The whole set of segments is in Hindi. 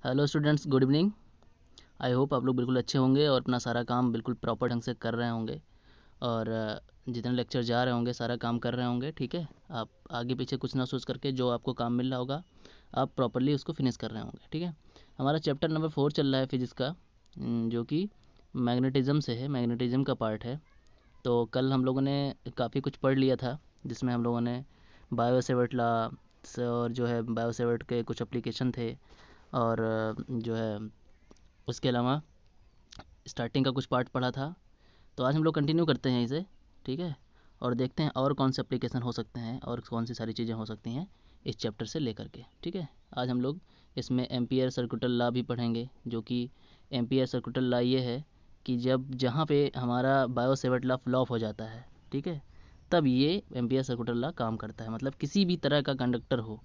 Hello students, good evening. I hope आप लोग बिल्कुल अच्छे होंगे और अपना सारा काम बिल्कुल प्रॉपर ढंग से कर रहे होंगे और जितने लेक्चर जा रहे होंगे सारा काम कर रहे होंगे। ठीक है, आप आगे पीछे कुछ ना सोच करके जो आपको काम मिल रहा होगा आप प्रॉपरली उसको फिनिश कर रहे होंगे। ठीक है, हमारा चैप्टर नंबर 4 चल रहा है फिजिक्स का, जो कि मैग्नेटिज़म से है, मैग्नेटिज़म का पार्ट है। तो कल हम लोगों ने काफ़ी कुछ पढ़ लिया था, जिसमें हम लोगों ने बायो-सेवर्ट लॉ और जो है बायो-सेवर्ट के कुछ एप्लीकेशन थे और जो है उसके अलावा स्टार्टिंग का कुछ पार्ट पढ़ा था। तो आज हम लोग कंटिन्यू करते हैं इसे। ठीक है, और देखते हैं और कौन से एप्लीकेशन हो सकते हैं और कौन सी सारी चीज़ें हो सकती हैं इस चैप्टर से लेकर के। ठीक है, आज हम लोग इसमें एम्पियर सर्कुलर लॉ भी पढ़ेंगे, जो कि एम्पियर सर्कुलर लॉ ये है कि जब जहाँ पे हमारा बायो-सेवर्ट लॉ फ्लॉप हो जाता है, ठीक है, तब ये एम्पियर सर्कुलर लॉ काम करता है। मतलब किसी भी तरह का कंडक्टर हो,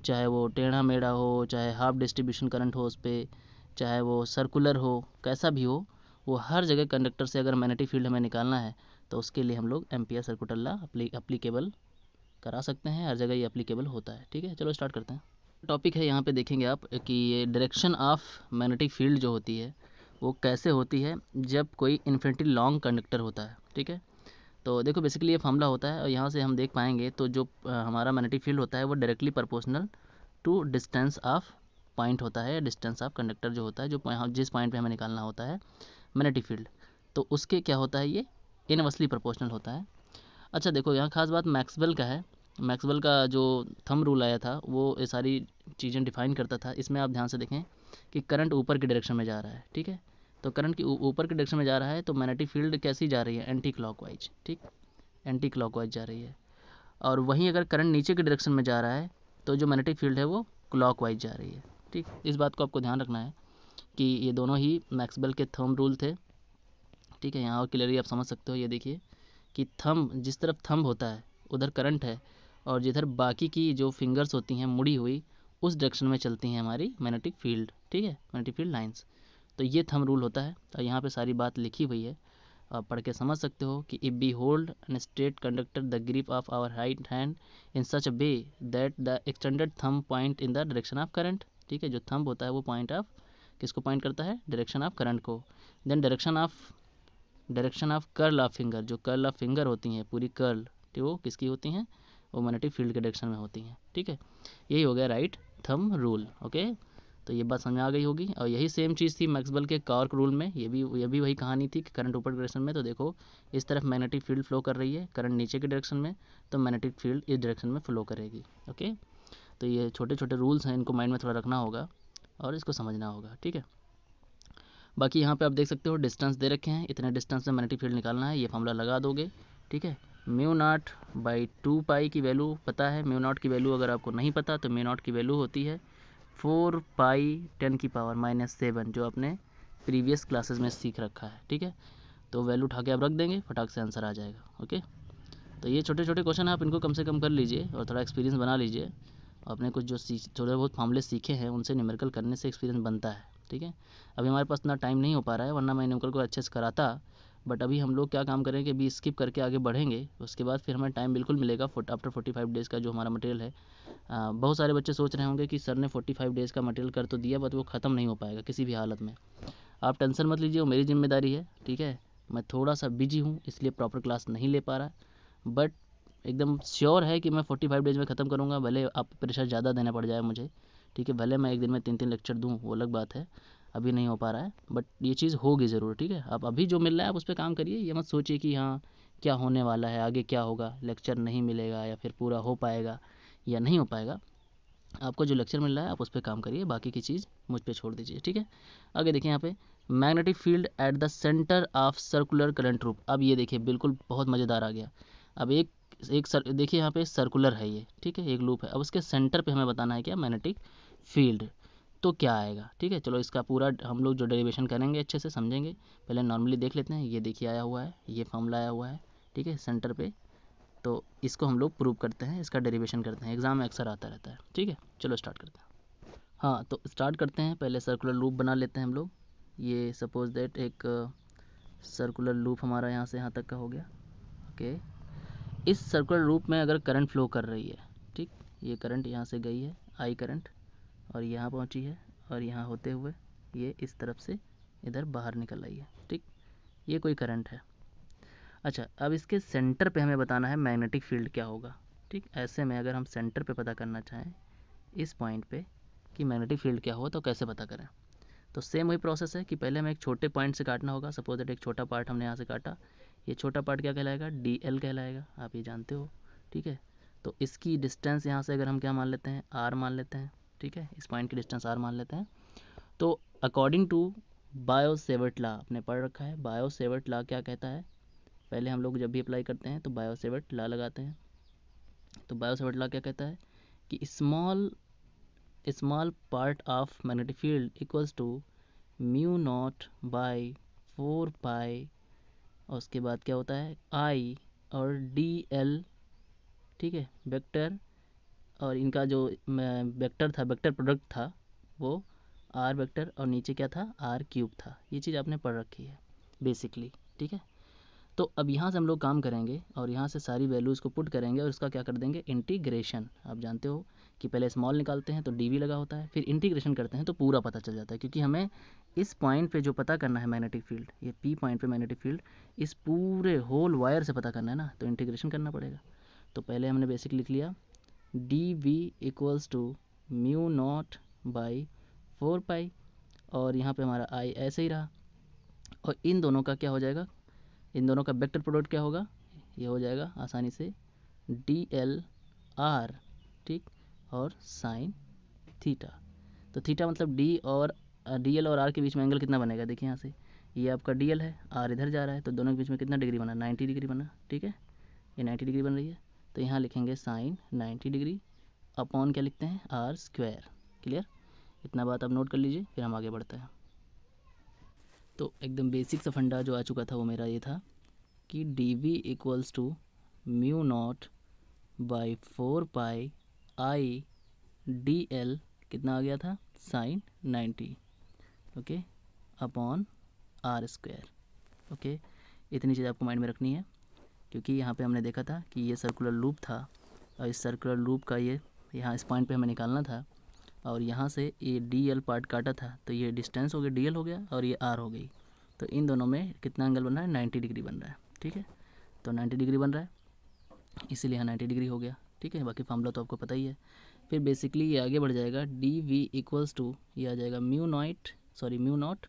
चाहे वो टेढ़ा मेढ़ा हो, चाहे हाफ डिस्ट्रीब्यूशन करंट हो उस पर, चाहे वो सर्कुलर हो, कैसा भी हो, वो हर जगह कंडक्टर से अगर मैग्नेटिक फील्ड हमें निकालना है तो उसके लिए हम लोग एम्पियर सर्कुलर लॉ अप्लीकेबल करा सकते हैं। हर जगह ये अप्लीकेबल होता है। ठीक है, चलो स्टार्ट करते हैं। टॉपिक है, यहाँ पे देखेंगे आप कि ये डायरेक्शन ऑफ मैग्नेटिक फील्ड जो होती है वो कैसे होती है जब कोई इन्फिनिटी लॉन्ग कंडक्टर होता है। ठीक है, तो देखो बेसिकली ये फार्मूला होता है और यहाँ से हम देख पाएंगे तो जो हमारा मैग्नेटिक फील्ड होता है वो directly proportional to distance of point होता है, डिस्टेंस ऑफ कंडक्टर जो होता है, जो जिस पॉइंट पे हमें निकालना होता है मैग्नेटिक फील्ड, तो उसके क्या होता है, ये इनवर्सली प्रोपोर्शनल होता है। अच्छा देखो, यहाँ खास बात मैक्सवेल का है। मैक्सवेल का जो थंब रूल आया था वो ये सारी चीज़ें डिफाइन करता था। इसमें आप ध्यान से देखें कि करंट ऊपर की डायरेक्शन में जा रहा है। ठीक है, तो करंट की ऊपर की डायरेक्शन में जा रहा है तो मैग्नेटिक फील्ड कैसी जा रही है, एंटी क्लॉकवाइज। ठीक, एंटी क्लॉकवाइज जा रही है। और वहीं अगर करंट नीचे की डायरेक्शन में जा रहा है तो जो मैग्नेटिक फील्ड है वो क्लॉकवाइज जा रही है। ठीक, इस बात को आपको ध्यान रखना है कि ये दोनों ही मैक्सवेल के थंब रूल थे। ठीक है, यहाँ और क्लियरली आप समझ सकते हो। ये देखिए कि थंब, जिस तरफ थंब होता है उधर करंट है और जिधर बाकी की जो फिंगर्स होती हैं मुड़ी हुई उस डायरेक्शन में चलती हैं हमारी मैग्नेटिक फील्ड। ठीक है, मैग्नेटिक फील्ड लाइंस। तो ये थंब रूल होता है और यहाँ पे सारी बात लिखी हुई है, आप पढ़ के समझ सकते हो कि if we hold an straight conductor the grip of our right hand in such a way that the extended thumb point in the direction of current. ठीक है, जो थंब होता है वो पॉइंट ऑफ किसको पॉइंट करता है, डायरेक्शन ऑफ करंट को। Then direction of curl of finger, जो कर्ल ऑफ फिंगर होती हैं पूरी कर्ल, तो वो किसकी होती हैं, वो मैग्नेटिक फील्ड के डायरेक्शन में होती हैं। ठीक है, यही हो गया राइट थंब रूल। ओके, तो ये बात समझ में आ गई होगी। और यही सेम चीज़ थी मैक्सवेल के कॉर्क रूल में, ये भी वही कहानी थी कि करंट ऊपर डायरेक्शन में, तो देखो इस तरफ मैग्नेटिक फील्ड फ्लो कर रही है, करंट नीचे के डायरेक्शन में, तो मैग्नेटिक फील्ड इस डायरेक्शन में फ्लो करेगी। ओके, तो ये छोटे छोटे रूल्स हैं, इनको माइंड में थोड़ा रखना होगा और इसको समझना होगा। ठीक है, बाकी यहाँ पे आप देख सकते हो डिस्टेंस दे रखे हैं, इतने डिस्टेंस से मैग्नेटिक फील्ड निकालना है, ये फार्मूला लगा दोगे। ठीक है, म्यू नॉट बाई 2 पाई की वैल्यू पता है, म्यू नॉट की वैल्यू अगर आपको नहीं पता तो म्यू नॉट की वैल्यू होती है 4 पाई 10⁻⁷, जो आपने प्रीवियस क्लासेस में सीख रखा है। ठीक है, तो वैल्यू उठा के आप रख देंगे, फटाक से आंसर आ जाएगा। ओके, तो ये छोटे छोटे क्वेश्चन आप इनको कम से कम कर लीजिए और थोड़ा एक्सपीरियंस बना लीजिए। आपने कुछ जो थोड़े बहुत फार्मूले सीखे हैं उनसे न्यूमेरिकल करने से एक्सपीरियंस बनता है। ठीक है, अभी हमारे पास इतना टाइम नहीं हो पा रहा है, वरना मैं न्यूमेरिकल को अच्छे से कराता। बट अभी हम लोग क्या काम करेंगे, अभी स्किप करके आगे बढ़ेंगे, उसके बाद फिर हमें टाइम बिल्कुल मिलेगा आफ्टर 45 डेज़ का जो हमारा मटेरियल है। बहुत सारे बच्चे सोच रहे होंगे कि सर ने 45 डेज़ का मटेरियल कर तो दिया बट वो ख़त्म नहीं हो पाएगा किसी भी हालत में। आप टेंशन मत लीजिए, वो मेरी जिम्मेदारी है। ठीक है, मैं थोड़ा सा बिजी हूँ इसलिए प्रॉपर क्लास नहीं ले पा रहा, बट एकदम श्योर है कि मैं 45 डेज़ में ख़त्म करूँगा, भले आप प्रेशर ज़्यादा देना पड़ जाए मुझे। ठीक है, भले मैं एक दिन में 3-3 लेक्चर दूँ वो अलग बात है, अभी नहीं हो पा रहा है, बट ये चीज़ होगी ज़रूर। ठीक है, आप अभी जो मिल रहा है आप उस पर काम करिए, ये मत सोचिए कि हाँ क्या होने वाला है, आगे क्या होगा, लेक्चर नहीं मिलेगा या फिर पूरा हो पाएगा या नहीं हो पाएगा। आपको जो लेक्चर मिल रहा है आप उस पर काम करिए, बाकी की चीज़ मुझ पर छोड़ दीजिए। ठीक है, आगे देखिए यहाँ पे magnetic field at the centre of circular current loop. अब ये देखिए बिल्कुल बहुत मज़ेदार आ गया। अब देखिए यहाँ पे सर्कुलर है ये, ठीक है, एक लूप है। अब उसके सेंटर पे हमें बताना है क्या, मैग्नेटिक फील्ड, तो क्या आएगा। ठीक है, चलो इसका पूरा हम लोग जो डेरिवेशन करेंगे अच्छे से समझेंगे। पहले नॉर्मली देख लेते हैं, ये देखिए आया हुआ है, ये फॉर्मूला आया हुआ है। ठीक है, सेंटर पे, तो इसको हम लोग प्रूव करते हैं, इसका डेरिवेशन करते हैं, एग्जाम में अक्सर आता रहता है। ठीक है, चलो स्टार्ट करते हैं। हाँ, तो स्टार्ट करते हैं, पहले सर्कुलर लूप बना लेते हैं हम लोग। ये सपोज दैट एक सर्कुलर लूप हमारा यहाँ से यहाँ तक का हो गया। ओके, इस सर्कुलर लूप में अगर करंट फ्लो कर रही है, ठीक, ये करंट यहाँ से गई है, आई करंट, और यहाँ पहुँची है, और यहाँ होते हुए ये इस तरफ से इधर बाहर निकल रही है, ठीक। ये कोई करंट है। अच्छा, अब इसके सेंटर पे हमें बताना है मैग्नेटिक फील्ड क्या होगा, ठीक। ऐसे में अगर हम सेंटर पे पता करना चाहें इस पॉइंट पे कि मैग्नेटिक फील्ड क्या हो तो कैसे पता करें, तो सेम वही प्रोसेस है कि पहले हमें एक छोटे पॉइंट से काटना होगा। सपोज दैट एक छोटा पार्ट हमने यहाँ से काटा, ये छोटा पार्ट क्या कहलाएगा, डी एल कहलाएगा, आप ये जानते हो, ठीक है। तो इसकी डिस्टेंस यहाँ से अगर हम क्या मान लेते हैं, आर मान लेते हैं, ठीक है। इस पॉइंट की डिस्टेंस आर मान लेते हैं। तो according to Biot Savart law, आपने पढ़ रखा है, बायो सेवर्ट लॉ क्या कहता है, पहले हम लोग जब भी अप्लाई करते हैं तो बायो सेवर्ट लॉ लगाते हैं। तो बायो सेवर्ट लॉ क्या कहता है कि small part of magnetic field equals to mu naught by 4 pi, और उसके बाद क्या होता है आई और डी एल, ठीक है, वेक्टर, और इनका जो वेक्टर था, वेक्टर प्रोडक्ट था वो आर वेक्टर, और नीचे क्या था, आर क्यूब था। ये चीज़ आपने पढ़ रखी है बेसिकली, ठीक है। तो अब यहाँ से हम लोग काम करेंगे और यहाँ से सारी वैल्यूज़ को पुट करेंगे और इसका क्या कर देंगे, इंटीग्रेशन। आप जानते हो कि पहले स्मॉल निकालते हैं तो डी वी लगा होता है, फिर इंटीग्रेशन करते हैं तो पूरा पता चल जाता है, क्योंकि हमें इस पॉइंट पे जो पता करना है मैग्नेटिक फील्ड, ये पी पॉइंट पे मैग्नेटिक फील्ड इस पूरे होल वायर से पता करना है ना, तो इंटीग्रेशन करना पड़ेगा। तो पहले हमने बेसिक लिख लिया D V equals to mu naught by 4 pi, और यहाँ पे हमारा आई ऐसे ही रहा, और इन दोनों का क्या हो जाएगा, इन दोनों का वेक्टर प्रोडक्ट क्या होगा, ये हो जाएगा आसानी से डी एल आर, ठीक, और साइन थीटा। तो थीटा मतलब डी एल और आर के बीच में एंगल कितना बनेगा, देखिए यहाँ से ये आपका डी एल है, आर इधर जा रहा है, तो दोनों के बीच में कितना डिग्री बना, 90 डिग्री बना, ठीक है। ये 90 डिग्री बन रही है, तो यहाँ लिखेंगे साइन 90 डिग्री अपॉन क्या लिखते हैं, आर स्क्वायर। क्लियर, इतना बात आप नोट कर लीजिए, फिर हम आगे बढ़ते हैं। तो एकदम बेसिक सा फंडा जो आ चुका था वो मेरा ये था कि D V equals to mu naught by 4 pi I D L, कितना आ गया था, sine 90, okay, upon R square, okay. इतनी चीज़ आपको माइंड में रखनी है, क्योंकि यहाँ पे हमने देखा था कि ये सर्कुलर लूप था, और इस सर्कुलर लूप का ये यहाँ इस पॉइंट पे हमें निकालना था, और यहाँ से ये डी एल पार्ट काटा था, तो ये डिस्टेंस हो गया, डी एल हो गया, और ये आर हो गई। तो इन दोनों में कितना एंगल बन रहा है, 90 डिग्री बन रहा है, ठीक है। तो 90 डिग्री बन रहा है, इसीलिए यहाँ 90 डिग्री हो गया, ठीक है। बाकी फार्मूला तो आपको पता ही है। फिर बेसिकली ये आगे बढ़ जाएगा, डी वी इक्वल्स टू, ये आ जाएगा म्यू नॉट,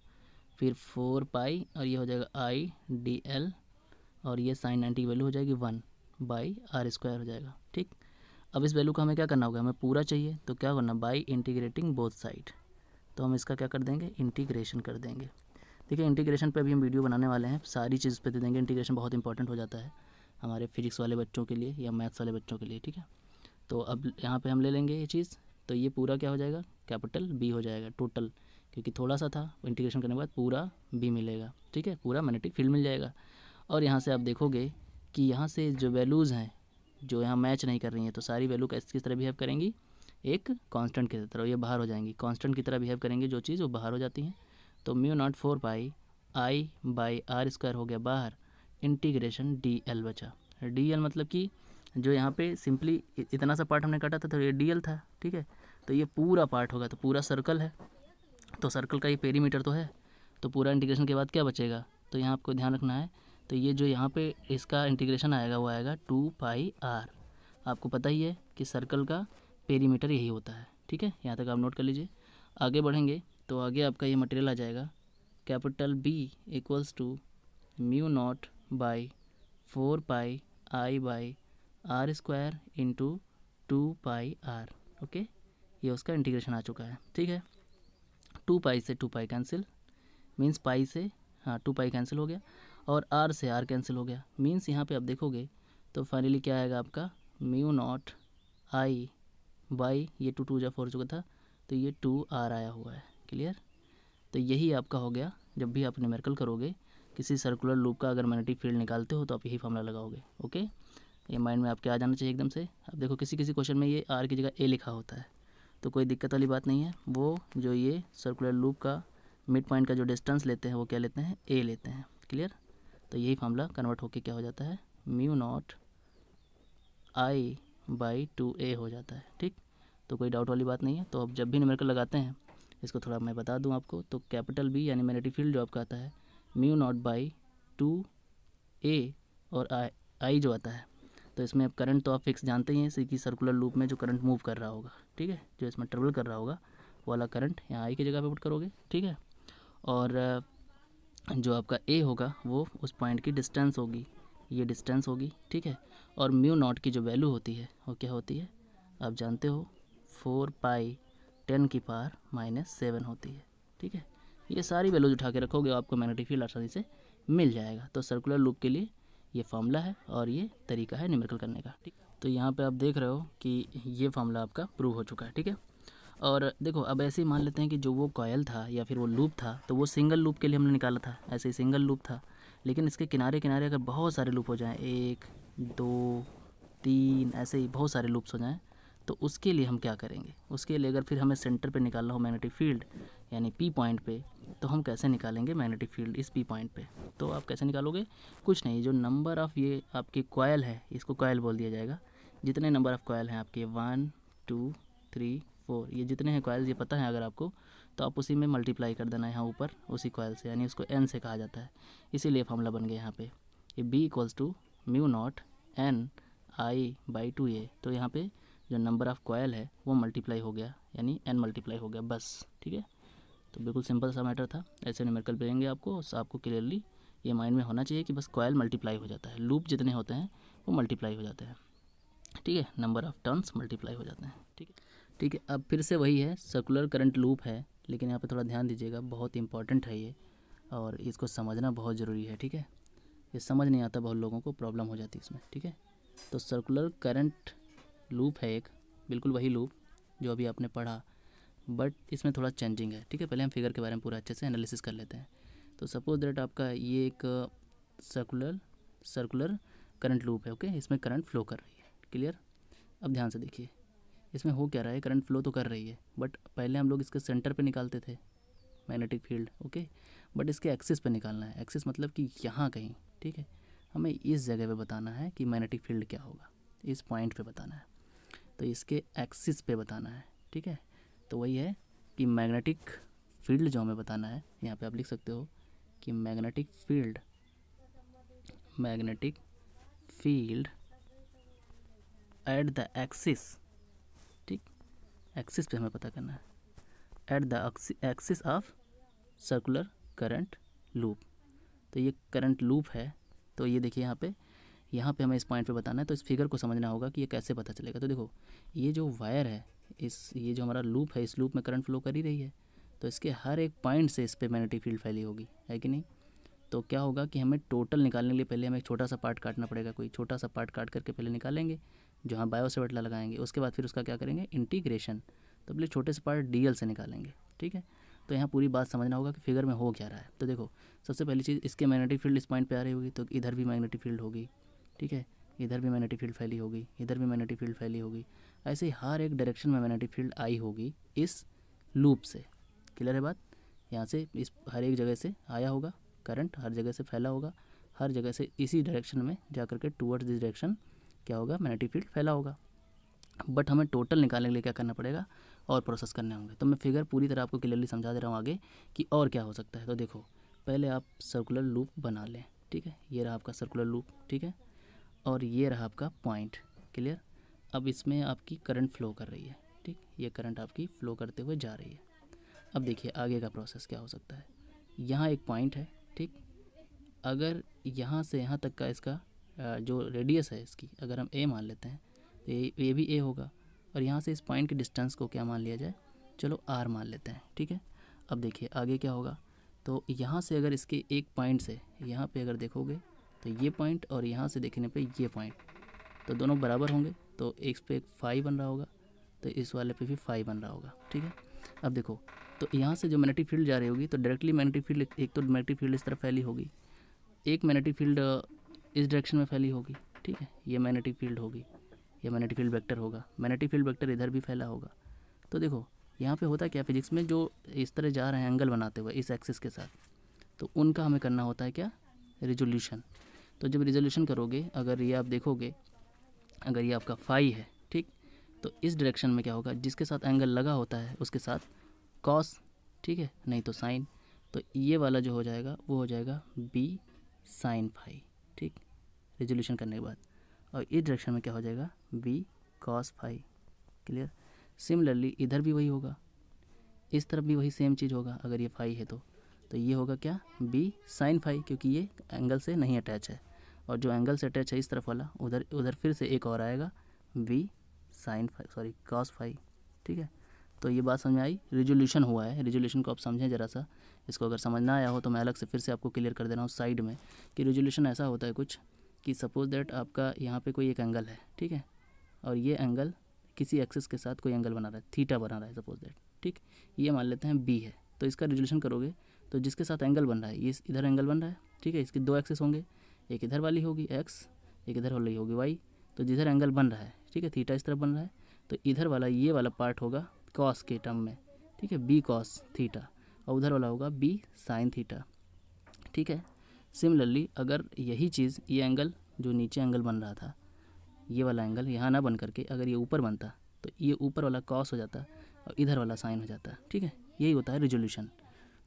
फिर 4 पाई, और ये हो जाएगा आई डी एल, और ये साइन 90 की वैल्यू हो जाएगी 1 बाई आर स्क्वायर हो जाएगा, ठीक। अब इस वैल्यू को हमें क्या करना होगा, हमें पूरा चाहिए, तो क्या करना, बाई इंटीग्रेटिंग बोथ साइड। तो हम इसका क्या कर देंगे, इंटीग्रेशन कर देंगे। देखिए इंटीग्रेशन पे अभी हम वीडियो बनाने वाले हैं, सारी चीज़ पे दे देंगे। इंटीग्रेशन बहुत इंपॉर्टेंट हो जाता है हमारे फिजिक्स वाले बच्चों के लिए या मैथ्स वाले बच्चों के लिए, ठीक है। तो अब यहाँ पे हम ले लेंगे ये चीज़, तो ये पूरा क्या हो जाएगा, कैपिटल बी हो जाएगा टोटल, क्योंकि थोड़ा सा था, इंटीग्रेशन करने के बाद पूरा बी मिलेगा, ठीक है, पूरा मैग्नेटिक फील्ड मिल जाएगा। और यहाँ से आप देखोगे कि यहाँ से जो वैल्यूज़ हैं जो यहाँ मैच नहीं कर रही हैं, तो सारी वैल्यू किस तरह बिहेव करेंगी, एक कांस्टेंट की तरह, ये बाहर हो जाएंगी, कांस्टेंट की तरह बिहेव करेंगे जो चीज़, वो बाहर हो जाती हैं। तो mu naught 4 pi I by R square हो गया बाहर, इंटीग्रेशन डी एल बचा। डी एल मतलब कि जो यहाँ पे सिंपली इतना सा पार्ट हमने काटा था, तो ये डी एल था, ठीक है। तो ये पूरा पार्ट होगा, तो पूरा सर्कल है, तो सर्कल का ये पेरीमीटर तो है, तो पूरा इंटीग्रेशन के बाद क्या बचेगा, तो यहाँ आपको ध्यान रखना है। तो ये जो यहाँ पे इसका इंटीग्रेशन आएगा वो आएगा 2 पाई आर। आपको पता ही है कि सर्कल का पेरीमीटर यही होता है, ठीक है। यहाँ तक आप नोट कर लीजिए। आगे बढ़ेंगे तो आगे आपका ये मटेरियल आ जाएगा, capital B equals to mu naught by 4 pi I by R square into 2 pi R, okay. ये उसका इंटीग्रेशन आ चुका है, ठीक है। 2 पाई से 2 पाई कैंसिल, मीन्स पाई से, हाँ 2 पाई कैंसिल हो गया, और आर से आर कैंसिल हो गया, मीन्स यहाँ पे आप देखोगे तो फाइनली क्या आएगा आपका, म्यू नॉट आई बाई, ये 2 2 जा 4 चुका था, तो ये 2 आर आया हुआ है। क्लियर, तो यही आपका हो गया। जब भी आप न्यूमेरिकल करोगे किसी सर्कुलर लूप का अगर मैग्नेटिक फील्ड निकालते हो तो आप यही फार्मूला लगाओगे, ओके। ये माइंड में आपके आ जाना चाहिए एकदम से। अब देखो किसी किसी क्वेश्चन में ये आर की जगह ए लिखा होता है, तो कोई दिक्कत वाली बात नहीं है। वो जो ये सर्कुलर लूप का मिड पॉइंट का जो डिस्टेंस लेते हैं वो क्या लेते हैं, ए लेते हैं। क्लियर, तो यही फार्मूला कन्वर्ट होके क्या हो जाता है, mu not I by 2a हो जाता है, ठीक। तो कोई डाउट वाली बात नहीं है। तो अब जब भी न्यूमेरिकल लगाते हैं इसको थोड़ा मैं बता दूं आपको, तो कैपिटल बी यानी मैग्नेटिक फील्ड जो आपका आता है म्यू नॉट बाई 2a और आई जो आता है, तो इसमें अब करंट तो आप फिक्स जानते ही हैं, इसी की सर्कुलर लूप में जो करंट मूव कर रहा होगा, ठीक है, जो इसमें ट्रेवल कर रहा होगा वो वाला करंट यहाँ आई की जगह पे पुट करोगे, ठीक है। और जो आपका ए होगा वो उस पॉइंट की डिस्टेंस होगी, ये डिस्टेंस होगी, ठीक है। और म्यू नॉट की जो वैल्यू होती है वो क्या होती है, आप जानते हो 4π10⁻⁻7 होती है, ठीक है। ये सारी वैल्यूज उठा के रखोगे आपको मैग्नेटिक फील्ड आसानी से मिल जाएगा। तो सर्कुलर लूप के लिए ये फार्मूला है और ये तरीका है न्यूमेरिकल करने का, ठीक। तो यहाँ पे आप देख रहे हो कि ये फार्मूला आपका प्रूव हो चुका है, ठीक है। और देखो अब ऐसे ही मान लेते हैं कि जो वो कॉयल था या फिर वो लूप था, तो वो सिंगल लूप के लिए हमने निकाला था, ऐसे ही सिंगल लूप था, लेकिन इसके किनारे किनारे अगर बहुत सारे लूप हो जाएं, 1 2 3 ऐसे ही बहुत सारे लूप्स हो जाएं, तो उसके लिए हम क्या करेंगे, उसके लिए अगर फिर हमें सेंटर पे निकालना हो मैग्नेटिक फील्ड यानी पी पॉइंट पे, तो हम कैसे निकालेंगे मैग्नेटिक फील्ड इस पी पॉइंट पे। तो आप कैसे निकालोगे, कुछ नहीं, जो नंबर ऑफ़ ये आपकी कॉयल है, इसको कॉयल बोल दिया जाएगा, जितने नंबर ऑफ़ कॉयल हैं आपके 1 2 3 4, ये जितने हैं कॉयल्स ये पता है अगर आपको, तो आप उसी में मल्टीप्लाई कर देना यहाँ ऊपर उसी कॉयल से, यानी उसको n से कहा जाता है, इसीलिए फार्मूला बन गया यहाँ पे ये b equals to mu naught n i by 2a। तो यहाँ पे जो नंबर ऑफ़ कॉयल है वो मल्टीप्लाई हो गया, यानी n मल्टीप्लाई हो गया बस, ठीक है। तो बिल्कुल सिंपल सा मैटर था, ऐसे न्यूमेरिकल मिलेंगे आपको क्लियरली ये माइंड में होना चाहिए कि बस कॉयल मल्टीप्लाई हो जाता है, लूप जितने होते हैं वो मल्टीप्लाई हो जाते हैं, ठीक है, नंबर ऑफ़ टर्न्स मल्टीप्लाई हो जाते हैं, ठीक है। ठीक है, अब फिर से वही है, सर्कुलर करंट लूप है, लेकिन यहाँ पे थोड़ा ध्यान दीजिएगा, बहुत इंपॉर्टेंट है ये और इसको समझना बहुत ज़रूरी है, ठीक है। ये समझ नहीं आता, बहुत लोगों को प्रॉब्लम हो जाती है इसमें, ठीक है। तो सर्कुलर करंट लूप है एक, बिल्कुल वही लूप जो अभी आपने पढ़ा, बट इसमें थोड़ा चेंजिंग है, ठीक है। पहले हम फिगर के बारे में पूरा अच्छे से एनालिसिस कर लेते हैं। तो सपोज दैट आपका ये एक सर्कुलर करंट लूप है, ओके, इसमें करंट फ्लो कर रही है, क्लियर। अब ध्यान से देखिए, इसमें हो क्या रहा है, करंट फ्लो तो कर रही है, बट पहले हम लोग इसके सेंटर पे निकालते थे मैग्नेटिक फील्ड, ओके, बट इसके एक्सिस पे निकालना है, एक्सिस मतलब कि यहाँ कहीं, ठीक है। हमें इस जगह पे बताना है कि मैग्नेटिक फील्ड क्या होगा, इस पॉइंट पे बताना है, तो इसके एक्सिस पे बताना है, ठीक है। तो वही है कि मैग्नेटिक फील्ड जो हमें बताना है, यहाँ पे आप लिख सकते हो कि magnetic field at the axis, ठीक, एक्सिस पे हमें पता करना है, at the axis of circular current loop. तो ये करंट लूप है, तो ये देखिए यहाँ पे हमें इस पॉइंट पे बताना है, तो इस फिगर को समझना होगा कि ये कैसे पता चलेगा। तो देखो ये जो वायर है, ये जो हमारा लूप है, इस लूप में करंट फ्लो कर ही रही है, तो इसके हर एक पॉइंट से इस पर मैग्नेटिक फील्ड फैली होगी, है कि नहीं। तो क्या होगा कि हमें टोटल निकालने के लिए पहले हमें एक छोटा सा पार्ट काटना पड़ेगा, कोई छोटा सा पार्ट काट करके पहले निकालेंगे, जो हम बायो सेवर्टला लगाएंगे, उसके बाद फिर उसका क्या करेंगे, इंटीग्रेशन, तो पहले छोटे से पार्ट डीएल से निकालेंगे, ठीक है। तो यहाँ पूरी बात समझना होगा कि फिगर में हो क्या रहा है। तो देखो सबसे पहली चीज़, इसके मैग्नेटिक फील्ड इस पॉइंट पे आ रही होगी, तो इधर भी मैग्नेटिक फील्ड होगी, ठीक है, इधर भी मैग्नेटिक फील्ड फैली होगी, इधर भी मैग्नेटिक फील्ड फैली होगी, ऐसे ही हर एक डायरेक्शन में मैग्नेटिक फील्ड आई होगी इस लूप से, क्लियर है बात। यहाँ से इस हर एक जगह से आया होगा करंट, हर जगह से फैला होगा, हर जगह से इसी डायरेक्शन में जा करके टूवर्ड्स दिस डायरेक्शन क्या होगा, मैग्नेटिक फील्ड फैला होगा। बट हमें टोटल निकालने के लिए क्या करना पड़ेगा, और प्रोसेस करने होंगे। तो मैं फिगर पूरी तरह आपको क्लियरली समझा दे रहा हूँ आगे कि और क्या हो सकता है। तो देखो पहले आप सर्कुलर लूप बना लें, ठीक है, ये रहा आपका सर्कुलर लूप, ठीक है, और ये रहा आपका पॉइंट, क्लियर। अब इसमें आपकी करंट फ्लो कर रही है, ठीक, ये करंट आपकी फ्लो करते हुए जा रही है। अब देखिए आगे का प्रोसेस क्या हो सकता है, यहाँ एक पॉइंट है, ठीक, अगर यहाँ से यहाँ तक का इसका जो रेडियस है इसकी अगर हम ए मान लेते हैं, तो ये भी ए होगा, और यहाँ से इस पॉइंट के डिस्टेंस को क्या मान लिया जाए, चलो आर मान लेते हैं, ठीक है। अब देखिए आगे क्या होगा, तो यहाँ से अगर इसके एक पॉइंट से यहाँ पे अगर देखोगे तो ये पॉइंट और यहाँ से देखने पे ये पॉइंट, तो दोनों बराबर होंगे, तो एक पे एक 5 बन रहा होगा, तो इस वाले पे भी 5 बन रहा होगा, ठीक है। अब देखो तो यहाँ से जो मैग्नेटिक फील्ड जा रही होगी, तो डायरेक्टली मैग्नेटिक फील्ड, एक तो मैग्नेटिक फील्ड इस तरफ फैली होगी, एक मैग्नेटिक फील्ड इस डायरेक्शन में फैली होगी, ठीक है, ये मैग्नेटिक फील्ड होगी, ये मैग्नेटिक फील्ड वेक्टर होगा, मैग्नेटिक फील्ड वेक्टर इधर भी फैला होगा। तो देखो यहाँ पे होता क्या फिजिक्स में, जो इस तरह जा रहे हैं एंगल बनाते हुए इस एक्सिस के साथ, तो उनका हमें करना होता है क्या, रिजोल्यूशन। तो जब रिजोल्यूशन करोगे, अगर ये आप देखोगे, अगर ये आपका फाई है, ठीक, तो इस डायरेक्शन में क्या होगा, जिसके साथ एंगल लगा होता है उसके साथ कॉस ठीक है, नहीं तो साइन। तो ये वाला जो हो जाएगा वो हो जाएगा बी साइन फाई, ठीक, रेजोल्यूशन करने के बाद। और इस डायरेक्शन में क्या हो जाएगा, B cos phi. Clear. Similarly इधर भी वही होगा, इस तरफ भी वही सेम चीज़ होगा। अगर ये फाई है तो ये होगा क्या, बी साइन फाई, क्योंकि ये एंगल से नहीं अटैच है। और जो एंगल से अटैच है इस तरफ वाला, उधर उधर फिर से एक और आएगा, B sine phi, sorry cos phi. ठीक है, तो ये बात समझ में आई। रिजोल्यूशन हुआ है, रिजोल्यूशन को आप समझें ज़रा सा। इसको अगर समझ ना आया हो तो मैं अलग से फिर से आपको क्लियर कर दे रहा हूँ साइड में, कि रिजोल्यूशन ऐसा होता है कुछ, कि सपोज दैट आपका यहाँ पे कोई एक एंगल है, ठीक है, और ये एंगल किसी एक्सिस के साथ कोई एंगल बना रहा है, थीटा बना रहा है सपोज दैट, ठीक, ये मान लेते हैं बी है। तो इसका रिजोल्यूशन करोगे तो जिसके साथ एंगल बन रहा है, ये इधर एंगल बन रहा है, ठीक है, इसके दो एक्सिस होंगे, एक इधर वाली होगी एक्स, एक इधर वाली होगी वाई। तो जिधर एंगल बन रहा है, ठीक है, थीटा इस तरफ बन रहा है, तो इधर वाला ये वाला पार्ट होगा कॉस के टर्म में, ठीक है, बी कॉस थीटा, और उधर वाला होगा बी साइन थीटा। ठीक है, सिमिलरली अगर यही चीज़, ये एंगल जो नीचे एंगल बन रहा था, ये वाला एंगल यहाँ ना बन करके अगर ये ऊपर बनता तो ये ऊपर वाला कॉस हो जाता और इधर वाला साइन हो जाता। ठीक है, यही होता है रिजोल्यूशन।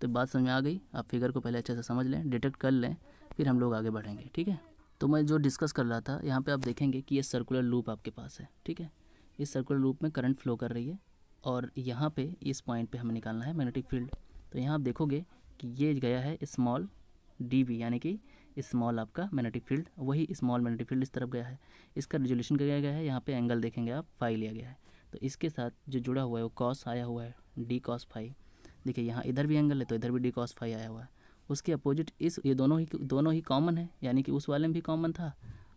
तो बात समझ में आ गई। आप फिगर को पहले अच्छे से समझ लें, डिटेक्ट कर लें, फिर हम लोग आगे बढ़ेंगे। ठीक है, तो मैं जो डिस्कस कर रहा था, यहाँ पे आप देखेंगे कि ये सर्कुलर लूप आपके पास है। ठीक है, इस सर्कुलर लूप में करंट फ्लो कर रही है और यहाँ पे इस पॉइंट पे हमें निकालना है मैग्नेटिक फील्ड। तो यहाँ आप देखोगे कि ये गया है स्मॉल डी बी, यानी कि स्मॉल आपका मैग्नेटिक फील्ड, वही स्मॉल मैग्नेटिक फील्ड इस तरफ गया है। इसका रिजोल्यूशन क्या गया है, यहाँ पे एंगल देखेंगे आप, फाई लिया गया है। तो इसके साथ जो जुड़ा हुआ है वो कॉस आया हुआ है, डी कॉस फाई। देखिए यहाँ इधर भी एंगल है तो इधर भी डी कॉस फाई आया हुआ है। उसके अपोजिट इस, ये दोनों ही कॉमन है, यानी कि उस वाले में भी कॉमन था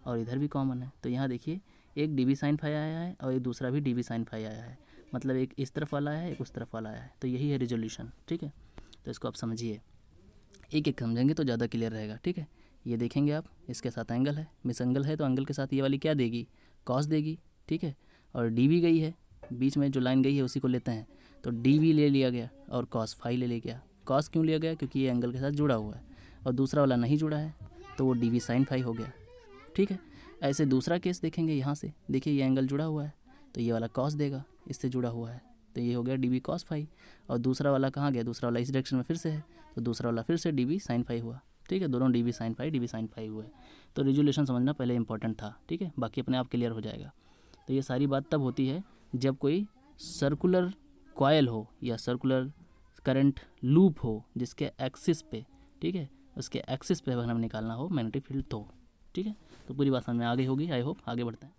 और इधर भी कॉमन है। तो यहाँ देखिए एक डी बी साइन फाई आया है और एक दूसरा भी डी बी साइन फाई आया है, मतलब एक इस तरफ वाला है, एक उस तरफ वाला आया है। तो यही है रिजोल्यूशन। ठीक है, तो इसको आप समझिए, एक एक समझेंगे तो ज़्यादा क्लियर रहेगा। ठीक है, ये देखेंगे आप, इसके साथ एंगल है, मिस एंगल है, तो एंगल के साथ ये वाली क्या देगी, कॉस देगी। ठीक है, और डी भी गई है, बीच में जो लाइन गई है उसी को लेते हैं, तो डी भी ले लिया गया और कॉस फाई ले लिया गया। कॉस क्यों लिया गया, क्योंकि ये एंगल के साथ जुड़ा हुआ है, और दूसरा वाला नहीं जुड़ा है तो वो डी बी साइन फाई हो गया। ठीक है, ऐसे दूसरा केस देखेंगे, यहाँ से देखिए ये एंगल जुड़ा हुआ है तो ये वाला कॉस देगा, इससे जुड़ा हुआ है, तो ये हो गया डी बी कॉस फाई। और दूसरा वाला कहाँ गया, दूसरा वाला इस डायरेक्शन में फिर से है, तो दूसरा वाला फिर से डी बी साइन फाई हुआ। ठीक है, दोनों डी बी साइन फाई हुए। तो रिजोल्यूशन समझना पहले इंपॉर्टेंट था। ठीक है, बाकी अपने आप क्लियर हो जाएगा। तो ये सारी बात तब होती है जब कोई सर्कुलर कॉयल हो या सर्कुलर करंट लूप हो जिसके एक्सिस पे, ठीक है, उसके एक्सिस पे अगर हमें निकालना हो मैग्नेटिक फील्ड तो। ठीक है, तो पूरी बात समझ में आ गई होगी, आई होप। आगे बढ़ते हैं।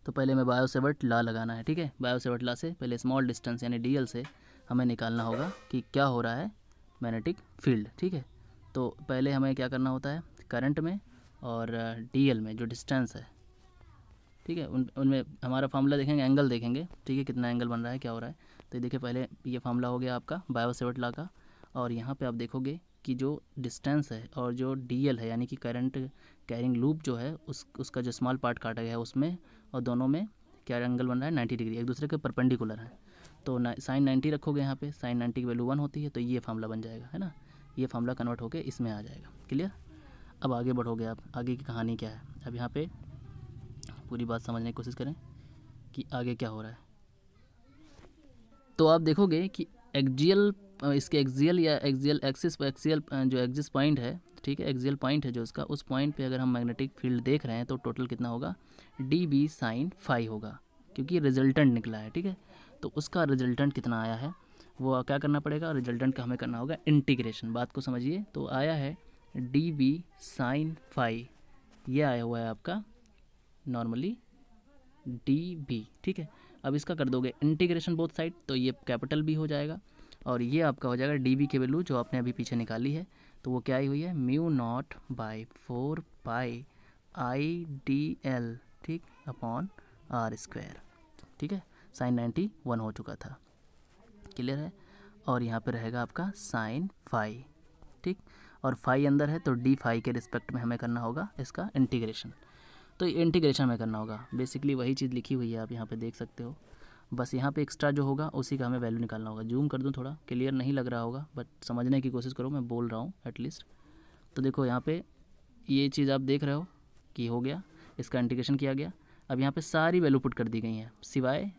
तो पहले हमें बायो-सेवर्ट लॉ लगाना है। ठीक है, बायो-सेवर्ट लॉ से पहले स्मॉल डिस्टेंस यानी डीएल से हमें निकालना होगा कि क्या हो रहा है मैग्नेटिक फील्ड। ठीक है, तो पहले हमें क्या करना होता है, करंट में और डीएल में जो डिस्टेंस है, ठीक है, उनमें हमारा फार्मूला देखेंगे, एंगल देखेंगे, ठीक है, कितना एंगल बन रहा है, क्या हो रहा है। तो देखिए पहले ये फार्मूला हो गया आपका बायो-सेवर्ट लॉ का, और यहाँ पे आप देखोगे कि जो डिस्टेंस है और जो डीएल है यानी कि करंट कैरिंग लूप जो है उसका जो स्मॉल पार्ट काटा गया है उसमें और दोनों में क्या एंगल बन रहा है, 90 डिग्री, एक दूसरे के परपेंडिकुलर है। तो साइन 90 रखोगे यहाँ पे, साइन 90 की वैल्यू 1 होती है, तो ये फार्मूला बन जाएगा, है ना, ये फार्मूला कन्वर्ट होकर इसमें आ जाएगा। क्लियर। अब आगे बढ़ोगे आप, आगे की कहानी क्या है। अब यहाँ पे पूरी बात समझने की कोशिश करें कि आगे क्या हो रहा है। तो आप देखोगे कि एक्जियल, इसके एक्जियल या एक्जियल एक्सिस, एक्सियल जो एक्सिस पॉइंट है, ठीक है, एक्सियल पॉइंट है जो उसका, उस पॉइंट पे अगर हम मैग्नेटिक फील्ड देख रहे हैं तो टोटल कितना होगा, डी बी साइन फाई होगा, क्योंकि रिजल्टेंट निकला है। ठीक है, तो उसका रिजल्टेंट कितना आया है वो क्या करना पड़ेगा, रिजल्टेंट का हमें करना होगा इंटीग्रेशन। बात को समझिए, तो आया है डी बी साइन फाई, ये आया हुआ है आपका नॉर्मली डी बी। ठीक है, अब इसका कर दोगे इंटीग्रेशन बोथ साइड, तो ये कैपिटल बी हो जाएगा और ये आपका हो जाएगा डी बी की वैल्यू जो आपने अभी पीछे निकाली है, तो वो क्या आई हुई है, mu naught by 4 pi I D L, ठीक, अपॉन आर स्क्वायर। ठीक है, साइन 91 हो चुका था, क्लियर है। और यहाँ पे रहेगा आपका साइन फाई, ठीक, और फाई अंदर है तो डी फाई के रिस्पेक्ट में हमें करना होगा इसका इंटीग्रेशन। तो ये इंटीग्रेशन में करना होगा, बेसिकली वही चीज़ लिखी हुई है, आप यहाँ पे देख सकते हो। बस यहाँ पे एक्स्ट्रा जो होगा उसी का हमें वैल्यू निकालना होगा। जूम कर दूँ, थोड़ा क्लियर नहीं लग रहा होगा बट समझने की कोशिश करो, मैं बोल रहा हूँ एटलीस्ट। तो देखो यहाँ पे ये चीज़ आप देख रहे हो कि हो गया, इसका इंटीग्रेशन किया गया। अब यहाँ पे सारी वैल्यू पुट कर दी गई हैं सिवाय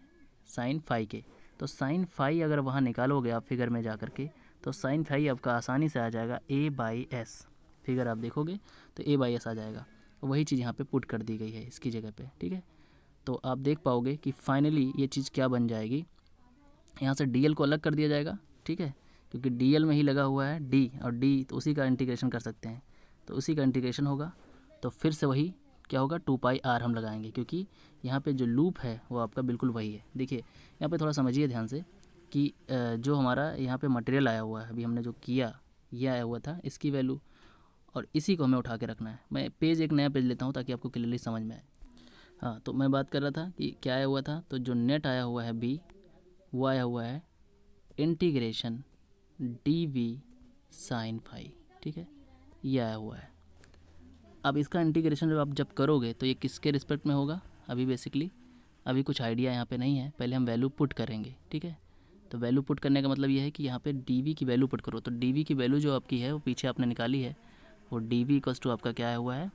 साइन फाई के। तो साइन फाई अगर वहाँ निकालोगे आप फिगर में जा कर के, तो साइन फाई आपका आसानी से आ जाएगा A/S। फिगर आप देखोगे तो A/S आ जाएगा। वही चीज़ यहाँ पे पुट कर दी गई है इसकी जगह पे, ठीक है। तो आप देख पाओगे कि फाइनली ये चीज़ क्या बन जाएगी। यहाँ से DL को अलग कर दिया जाएगा, ठीक है, क्योंकि DL में ही लगा हुआ है D, और D तो उसी का इंटीग्रेशन कर सकते हैं, तो उसी का इंटीग्रेशन होगा। तो फिर से वही क्या होगा, 2πr हम लगाएंगे, क्योंकि यहाँ पे जो लूप है वो आपका बिल्कुल वही है। देखिए यहाँ पे थोड़ा समझिए ध्यान से कि जो हमारा यहाँ पे मटेरियल आया हुआ है, अभी हमने जो किया, ये आया हुआ था, इसकी वैल्यू, और इसी को हमें उठा के रखना है। मैं पेज एक नया पेज लेता हूँ ताकि आपको क्लियरली समझ में आए। हाँ, तो मैं बात कर रहा था कि क्या आया हुआ था, तो जो नेट आया हुआ है B, वो आया हुआ है इंटीग्रेशन dv साइन फाई, ठीक है, ये आया हुआ है। अब इसका इंटीग्रेशन जब करोगे तो ये किसके रिस्पेक्ट में होगा, अभी बेसिकली अभी कुछ आइडिया यहाँ पे नहीं है, पहले हम वैल्यू पुट करेंगे, ठीक है। तो वैल्यू पुट करने का मतलब ये है कि यहाँ पे dv की वैल्यू पुट करो। तो dv की वैल्यू जो आपकी है वो पीछे आपने निकाली है, वो dv इक्वल्स टू आपका क्या आया हुआ है,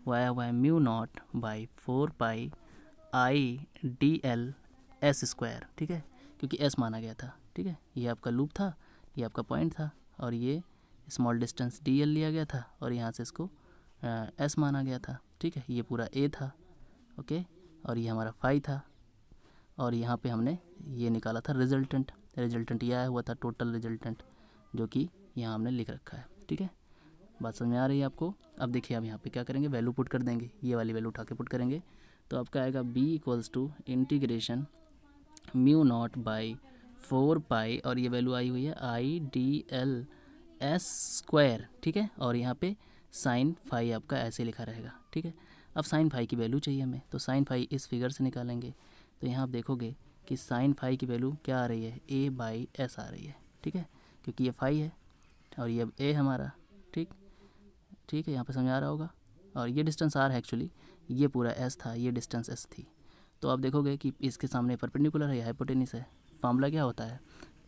वो आया हुआ है μ0/4πi/dl/s², ठीक है, क्योंकि s माना गया था, ठीक है। ये आपका लूप था, ये आपका पॉइंट था, और ये स्मॉल डिस्टेंस dl लिया गया था, और यहाँ से इसको s माना गया था, ठीक है। ये पूरा a था, ओके, और ये हमारा फाई था, और यहाँ पे हमने ये निकाला था रिजल्टेंट ये आया हुआ था टोटल रिजल्टेंट, जो कि यहाँ हमने लिख रखा है, ठीक है। बात समझ में आ रही है आपको। अब देखिए हम यहाँ पे क्या करेंगे, वैल्यू पुट कर देंगे, ये वाली वैल्यू उठा के पुट करेंगे, तो आपका आएगा b इक्वल्स टू इंटीग्रेशन μ0/4π, और ये वैल्यू आई हुई है IDL/s², ठीक है। और यहाँ पे साइन फाई आपका ऐसे लिखा रहेगा, ठीक है। अब साइन फाई की वैल्यू चाहिए हमें, तो साइन फाई इस फिगर से निकालेंगे। तो यहाँ आप देखोगे कि साइन फाई की वैल्यू क्या आ रही है, A/S आ रही है, ठीक है, क्योंकि ये फाई है और ये अब A हमारा, ठीक है, यहाँ पे समझ आ रहा होगा। और ये डिस्टेंस R है एक्चुअली, ये पूरा S था, ये डिस्टेंस S थी। तो आप देखोगे कि इसके सामने परपेंडिकुलर है, हाइपोटेनिस है। फार्मूला क्या होता है,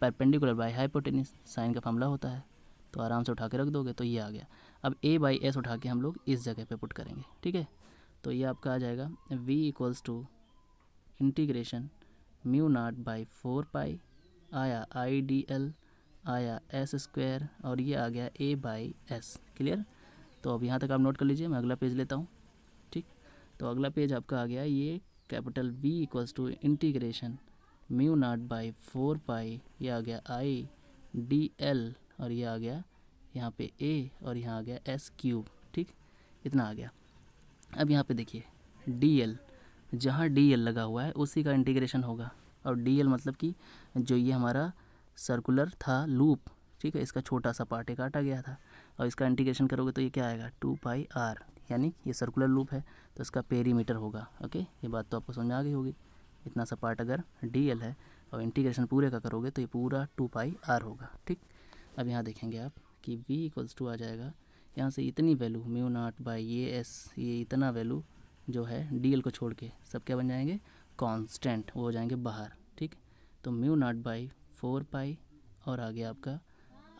परपेंडिकुलर बाय हाइपोटेनिस, साइन का फार्मूला होता है। तो आराम से उठा के रख दोगे तो ये आ गया। अब A/S उठा के हम लोग इस जगह पे पुट करेंगे, ठीक है। तो ये आपका आ जाएगा v इक्वल्स टू इंटीग्रेशन μ0/4π आया IDL आया s², और ये आ गया A/S, क्लियर। तो अब यहाँ तक आप नोट कर लीजिए, मैं अगला पेज लेता हूँ, ठीक। तो अगला पेज आपका आ गया ये capital V equals to integration μ0/4π, ये आ गया IDL, और ये आ गया यहाँ पे A, और यहाँ आ गया S³, ठीक, इतना आ गया। अब यहाँ पे देखिए DL, जहाँ DL लगा हुआ है उसी का इंटीग्रेशन होगा, और DL मतलब कि जो ये हमारा सर्कुलर था लूप, ठीक है, इसका छोटा सा पार्ट एक काटा गया था, और इसका इंटीग्रेशन करोगे तो ये क्या आएगा, 2πr, यानी ये सर्कुलर लूप है तो इसका पेरीमीटर होगा, ओके। ये बात तो आपको समझ में आ गई होगी। इतना सा पार्ट अगर DL है और इंटीग्रेशन पूरे का करोगे तो ये पूरा 2πr होगा, ठीक। अब यहाँ देखेंगे आप कि v इक्वल्स टू आ जाएगा, यहाँ से इतनी वैल्यू μ0/s, ये इतना वैल्यू जो है DL को छोड़ के सब क्या बन जाएंगे, कांस्टेंट, वो हो जाएंगे बाहर, ठीक। तो μ0/4π, और आ गया आपका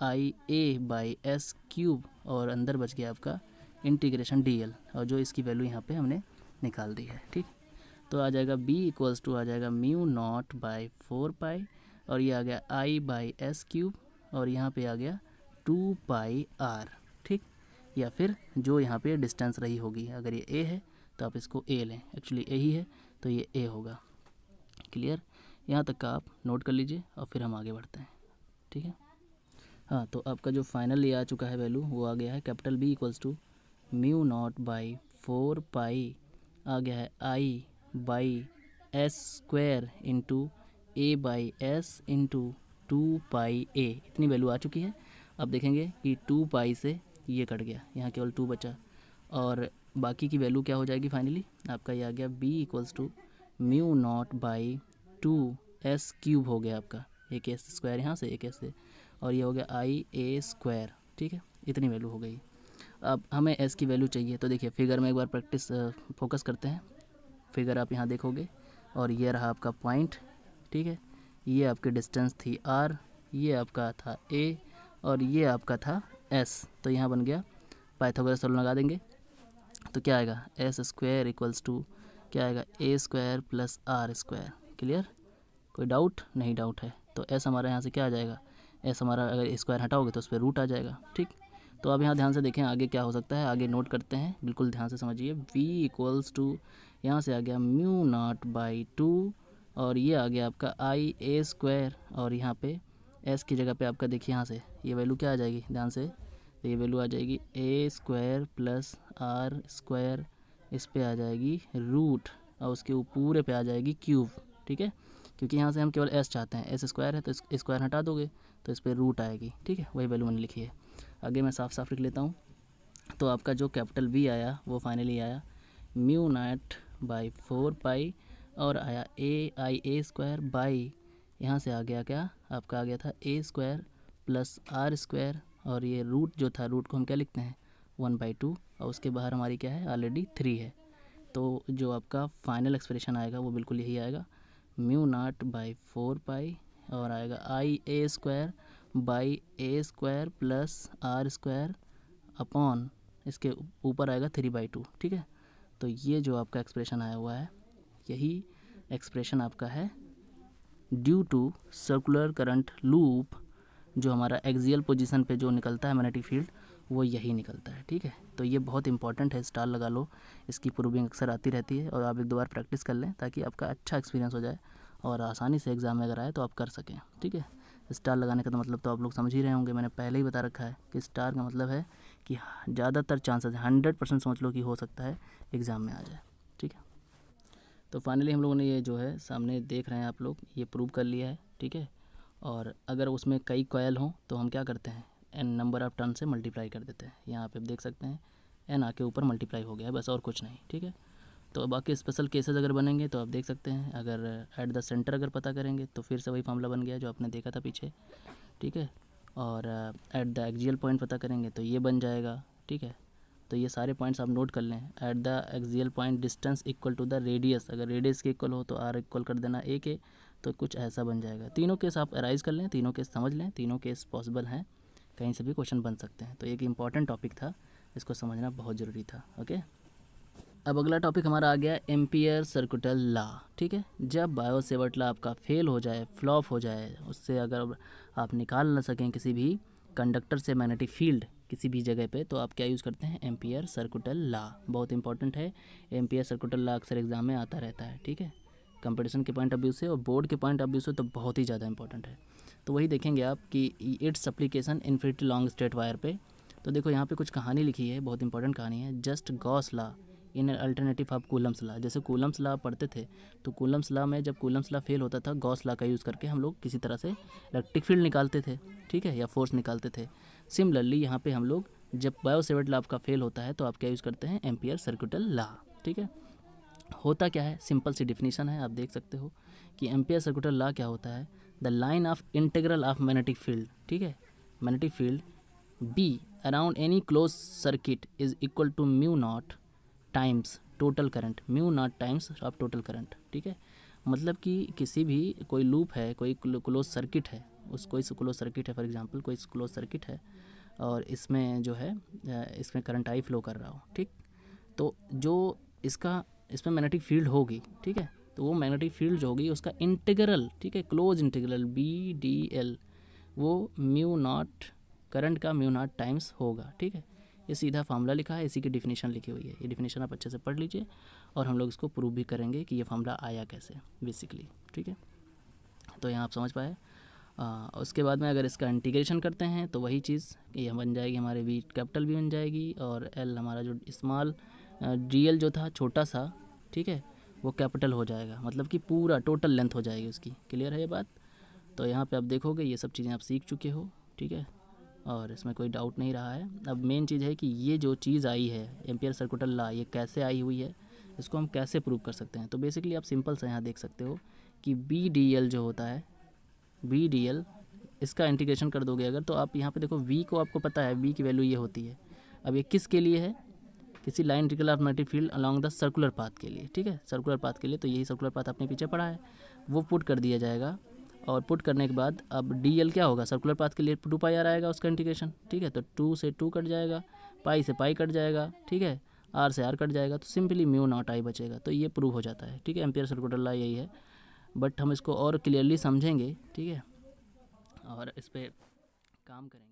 IA/s³, और अंदर बच गया आपका इंटीग्रेशन DL, और जो इसकी वैल्यू यहाँ पे हमने निकाल दी है, ठीक। तो आ जाएगा b इक्वल्स टू आ जाएगा μ0/4π, और ये आ गया I/s³, और यहाँ पे आ गया 2πr, ठीक। या फिर जो यहाँ पे डिस्टेंस रही होगी, अगर ये a है तो आप इसको a लें, एक्चुअली a ही है तो ये a होगा, क्लियर। यहाँ तक का आप नोट कर लीजिए और फिर हम आगे बढ़ते हैं, ठीक है। हाँ, तो आपका जो फाइनल ये आ चुका है वैल्यू, वो आ गया है कैपिटल B इक्वल्स टू μ0/4π, आ गया है I/s² into A/s into 2πa, इतनी वैल्यू आ चुकी है। अब देखेंगे कि 2π से ये कट गया, यहाँ केवल 2 बचा, और बाकी की वैल्यू क्या हो जाएगी फाइनली, आपका ये आ गया b इक्वल्स टू μ0/2s³ हो गया आपका, एक s² यहाँ से, एक s से, और ये हो गया IA², ठीक है, इतनी वैल्यू हो गई। अब हमें s की वैल्यू चाहिए, तो देखिए फिगर में एक बार प्रैक्टिस फोकस करते हैं। फिगर आप यहाँ देखोगे, और ये रहा आपका पॉइंट, ठीक है, ये आपकी डिस्टेंस थी r, ये आपका था a, और ये आपका था s। तो यहाँ बन गया, पाइथागोरस थ्योरम लगा देंगे तो क्या आएगा, s² इक्वल्स टू क्या आएगा, a² + r², क्लियर। कोई डाउट नहीं, डाउट है तो s हमारा यहाँ से क्या आ जाएगा, एस हमारा अगर स्क्वायर हटाओगे तो उस पर रूट आ जाएगा, ठीक। तो अब यहाँ ध्यान से देखें आगे क्या हो सकता है, आगे नोट करते हैं, बिल्कुल ध्यान से समझिए। v इक्वल्स टू यहाँ से आ गया म्यू नॉट बाई 2 और ये आ गया आपका आई ए स्क्वायर और यहाँ पे s की जगह पे आपका देखिए यहाँ से ये वैल्यू क्या आ जाएगी, ध्यान से, तो ये वैल्यू आ जाएगी ए स्क्वायर प्लस आर स्क्वायर, इस पे आ जाएगी रूट और उसके पूरे पे आ जाएगी क्यूब, ठीक है। क्योंकि यहाँ से हम केवल s चाहते हैं, एस स्क्वायर है तो स्क्वायर हटा दोगे तो इस पर रूट आएगी, ठीक है। वही वैल्यू मैंने लिखी है। आगे मैं साफ साफ लिख लेता हूँ। तो आपका जो कैपिटल V आया वो फाइनली आया म्यू नॉट बाई 4 पाई और आया ए स्क्वायर बाई यहाँ से आ गया क्या, आपका आ गया था ए स्क्वायर प्लस आर स्क्वायर और ये रूट जो था, रूट को हम क्या लिखते हैं 1/2 और उसके बाहर हमारी क्या है ऑलरेडी 3 है। तो जो आपका फाइनल एक्सप्रेशन आएगा वो बिल्कुल यही आएगा म्यू नॉट बाई 4 पाई और आएगा I a square by a square plus r square upon इसके ऊपर आएगा 3/2, ठीक है। तो ये जो आपका एक्सप्रेशन आया हुआ है यही एक्सप्रेशन आपका है due to circular current loop, जो हमारा एक्सियल पोजीशन पे जो निकलता है मैग्नेटिक फील्ड वो यही निकलता है, ठीक है। तो ये बहुत इंपॉर्टेंट है, स्टार लगा लो, इसकी प्रूविंग अक्सर आती रहती है और आप 1-2 बार प्रैक्टिस कर लें ताकि आपका अच्छा एक्सपीरियंस हो जाए और आसानी से एग्ज़ाम में अगर आए तो आप कर सकें, ठीक है। स्टार लगाने का तो मतलब तो आप लोग समझ ही रहे होंगे, मैंने पहले ही बता रखा है कि स्टार का मतलब है कि ज़्यादातर चांसेस 100% समझ लो कि हो सकता है एग्ज़ाम में आ जाए, ठीक है। तो फाइनली हम लोगों ने ये जो है सामने देख रहे हैं आप लोग, ये प्रूव कर लिया है, ठीक है। और अगर उसमें कई कॉयल हों तो हम क्या करते हैं n नंबर ऑफ टर्न से मल्टीप्लाई कर देते हैं। यहाँ पे आप देख सकते हैं n आके ऊपर मल्टीप्लाई हो गया है, बस और कुछ नहीं, ठीक है। तो बाकी स्पेशल केसेस अगर बनेंगे तो आप देख सकते हैं, अगर एट द सेंटर अगर पता करेंगे तो फिर से वही फार्मूला बन गया जो आपने देखा था पीछे, ठीक है। और एट द एक्सियल पॉइंट पता करेंगे तो ये बन जाएगा, ठीक है। तो ये सारे पॉइंट्स आप नोट कर लें। At the axial point distance equal to the radius, अगर रेडियस के इक्वल हो तो आर इक्वल कर देना ए के, तो कुछ ऐसा बन जाएगा। तीनों केस आप अराइज कर लें, तीनों केस समझ लें, तीनों केस पॉसिबल हैं, कहीं से भी क्वेश्चन बन सकते हैं। तो एक इंपॉर्टेंट टॉपिक था, इसको समझना बहुत ज़रूरी था, ओके। अब अगला टॉपिक हमारा आ गया एम्पियर सर्कुलर लॉ, ठीक है। जब बायो सेवर्ट लॉ आपका फेल हो जाए, फ्लॉप हो जाए, उससे अगर आप निकाल ना सकें किसी भी कंडक्टर से मैग्नेटिक फील्ड किसी भी जगह पे, तो आप क्या यूज़ करते हैं एम्पियर सर्कुलर लॉ। बहुत इंपॉर्टेंट है, एम्पियर सर्कुलर लॉ अक्सर एग्जाम में आता रहता है, ठीक है। कंपटीशन के पॉइंट ऑफ व्यू से और बोर्ड के पॉइंट ऑफ व्यू से तो बहुत ही ज़्यादा इंपॉर्टेंट है। तो वही देखेंगे आप कि its application infinity long straight wire पे। तो देखो यहाँ पे कुछ कहानी लिखी है, बहुत इंपॉर्टेंट कहानी है, just Gauss law in alternative of Coulomb's law. जैसे कूलम्स लॉ पढ़ते थे तो कूलम्स लॉ में जब कूलम्स लॉ फेल होता था, गॉस लॉ का यूज़ करके हम लोग किसी तरह से इलेक्ट्रिक फील्ड निकालते थे, ठीक है, या फोर्स निकालते थे। सिमिलरली यहाँ पे हम लोग जब बायो सेवर्ट लॉ आपका फेल होता है तो आप क्या यूज़ करते हैं एम्पियर सर्कुलर लॉ, ठीक है। होता क्या है, सिंपल सी डिफिनीशन है, आप देख सकते हो कि एम्पियर सर्कुलर लॉ क्या होता है, the line of integral of magnetic field, ठीक है, magnetic field B around any close circuit is equal to mu naught times total current, mu naught times of total current, ठीक है। मतलब कि किसी भी कोई लूप है, कोई क्लोज सर्किट है, कोई क्लोज सर्किट है, फॉर एग्जांपल कोई क्लोज सर्किट है और इसमें जो है इसमें करंट आई फ्लो कर रहा हो, ठीक। तो जो इसमें मैग्नेटिक फील्ड होगी, ठीक है, तो वो मैग्नेटिक फील्ड जो होगी उसका इंटीग्रल, ठीक है, क्लोज इंटीग्रल BDL, वो म्यू नॉट करंट का म्यू नॉट टाइम्स होगा, ठीक है। ये सीधा फार्मूला लिखा है, इसी की डिफिनीशन लिखी हुई है। ये डिफिनीशन आप अच्छे से पढ़ लीजिए और हम लोग इसको प्रूव भी करेंगे कि ये फार्मूला आया कैसे बेसिकली, ठीक है। तो यहाँ आप समझ पाए। उसके बाद में अगर इसका इंटीग्रेशन करते हैं तो वही चीज़ ये बन जाएगी, हमारे V कैपिटल भी बन जाएगी और L हमारा जो स्मॉल DL जो था छोटा सा, ठीक है, वो कैपिटल हो जाएगा, मतलब कि पूरा टोटल लेंथ हो जाएगी उसकी। क्लियर है ये बात। तो यहाँ पे आप देखोगे ये सब चीज़ें आप सीख चुके हो, ठीक है, और इसमें कोई डाउट नहीं रहा है। अब मेन चीज़ है कि ये जो चीज़ आई है एम्पियर सर्कुलर लॉ, ये कैसे आई हुई है, इसको हम कैसे प्रूव कर सकते हैं। तो बेसिकली आप सिंपल से यहाँ देख सकते हो कि BDL जो होता है, BDL इसका इंटीग्रेशन कर दोगे अगर, तो आप यहाँ पे देखो V को आपको पता है, V की वैल्यू ये होती है। अब ये किसके लिए है, किसी line integral of magnetic field along the circular path के लिए, ठीक है, सर्कुलर पाथ के लिए। तो यही सर्कुलर पाथ आपने पीछे पढ़ा है, वो पुट कर दिया जाएगा और पुट करने के बाद अब DL क्या होगा, सर्कुलर पाथ के लिए 2πr आएगा उसका इंटीग्रेशन, ठीक है। तो 2 से 2 कट जाएगा, पाई से पाई कट जाएगा, ठीक है, R से R कट जाएगा, तो सिंपली म्यू नॉट आई बचेगा। तो ये प्रूव हो जाता है, ठीक है, एम्पियर सर्कुलर लॉ यही है। बट हम इसको और क्लियरली समझेंगे, ठीक है, और इस पर काम करें।